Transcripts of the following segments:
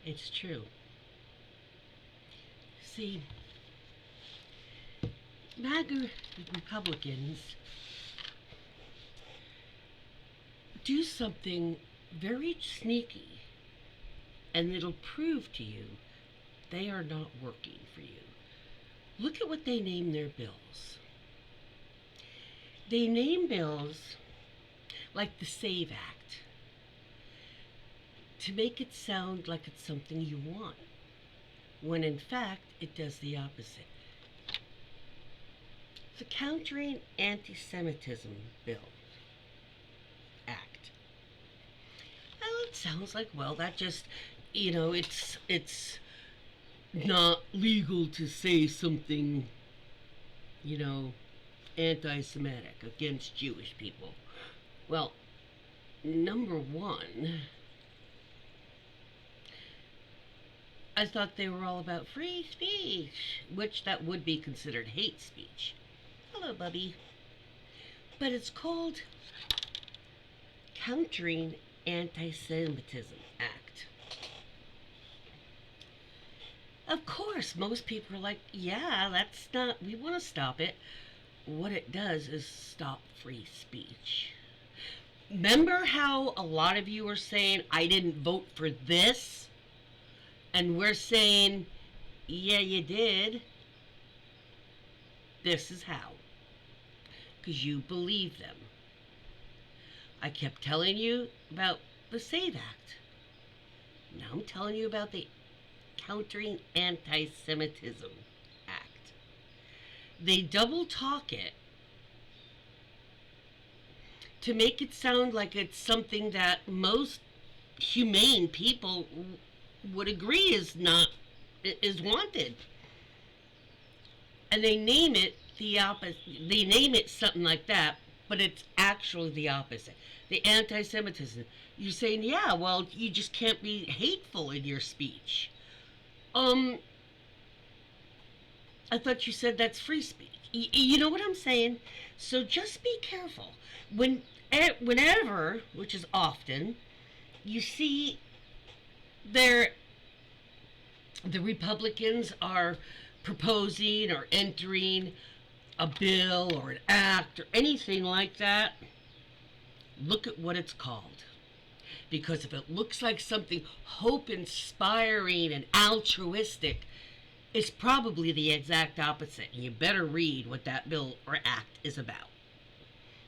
It's true. See, MAGA Republicans do something very sneaky, and it'll prove to you they are not working for you. Look at what they name their bills. They name bills like the SAVE Act to make it sound like it's something you want, when in fact it does the opposite. The Countering Anti-Semitism Bill Act. Well, it sounds like, well, that just, it's not legal to say something, you know, anti-Semitic against Jewish people. Well, number one, I thought they were all about free speech, which that would be considered hate speech. Hello, Bubby. But it's called Countering Anti-Semitism Act. Of course, most people are like, yeah, that's not, we want to stop it. What it does is stop free speech. Remember how a lot of you are saying, I didn't vote for this? And we're saying, yeah, you did. This is how. Because you believe them. I kept telling you about the SAVE Act. Now I'm telling you about the Countering Anti-Semitism Act. They double talk it to make it sound like it's something that most humane people would agree is wanted. And they name it the opposite. They name it something like that, but it's actually the opposite. The anti-Semitism. You're saying, yeah, well, you just can't be hateful in your speech. I thought you said that's free speech. You know what I'm saying? So just be careful. Whenever, which is often, you see the Republicans are proposing or entering a bill or an act or anything like that, look at what it's called. Because if it looks like something hope-inspiring and altruistic, it's probably the exact opposite. And you better read what that bill or act is about.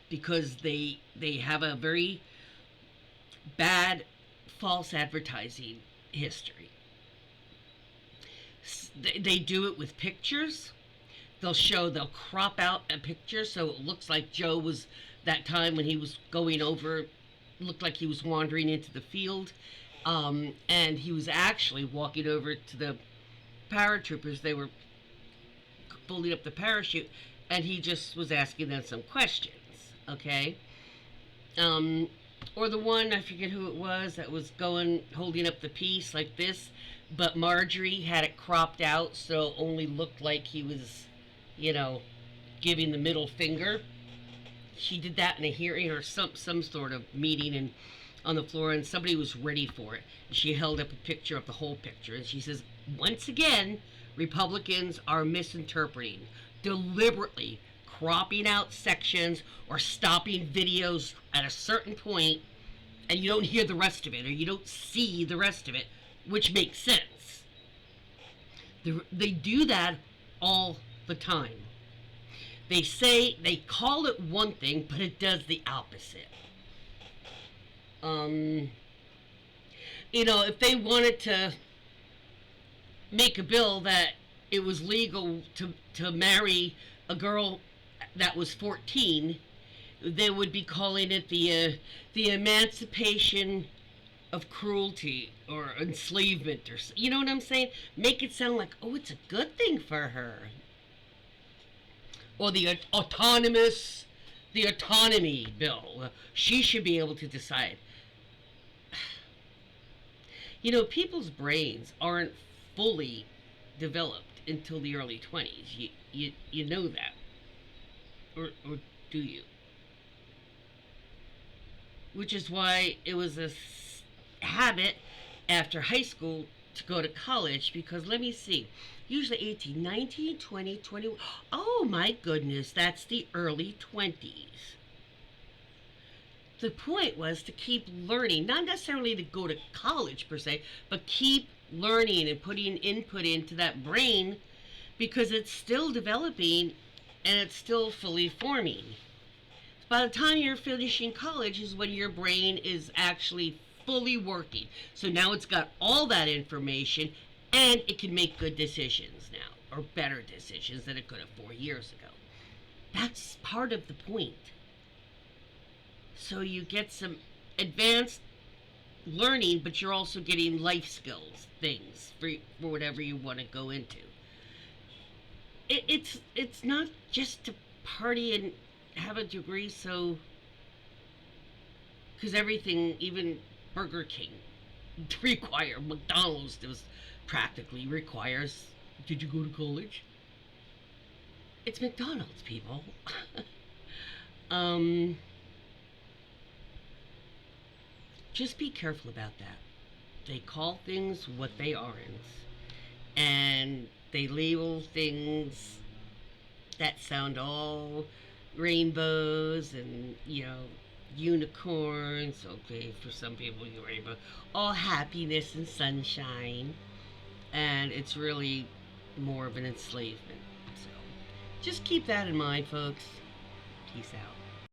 Because they have a very bad false advertising history. They do it with pictures. They'll crop out a picture so it looks like Joe was, that time when he was going over, looked like he was wandering into the field, and he was actually walking over to the paratroopers. They were pulling up the parachute, and he just was asking them some questions, okay? Or the one, I forget who it was, that was holding up the piece like this, but Marjorie had it cropped out so it only looked like he was, giving the middle finger. She did that in a hearing or some sort of meeting on the floor, and somebody was ready for it. She held up a picture of the whole picture, and she says, once again, Republicans are misinterpreting, deliberately cropping out sections or stopping videos at a certain point, and you don't hear the rest of it, or you don't see the rest of it, which makes sense. They do that all the time. They call it one thing, but it does the opposite. If they wanted to make a bill that it was legal to marry a girl that was 14, they would be calling it the emancipation of cruelty or enslavement, or you know what I'm saying? Make it sound like, oh, it's a good thing for her. Or the autonomy bill. She should be able to decide. People's brains aren't fully developed until the early 20s. You know that. Or do you? Which is why it was a habit after high school to go to college because let me see. Usually 18, 19, 20, 21. Oh my goodness, that's the early 20s. The point was to keep learning, not necessarily to go to college per se, but keep learning and putting input into that brain because it's still developing and it's still fully forming. By the time you're finishing college is when your brain is actually fully working. So now it's got all that information and it can make good decisions now, or better decisions than it could have 4 years ago. That's part of the point. So you get some advanced learning, but you're also getting life skills, things for whatever you want to go into. It's not just to party and have a degree, so because everything, even Burger King, McDonald's does practically requires. Did you go to college? It's McDonald's, people. um, just be careful about that. They call things what they aren't, and they label things that sound all rainbows and unicorns. Okay, for some people, you rainbow, all happiness and sunshine, and it's really more of an enslavement. So, just keep that in mind, folks. Peace out.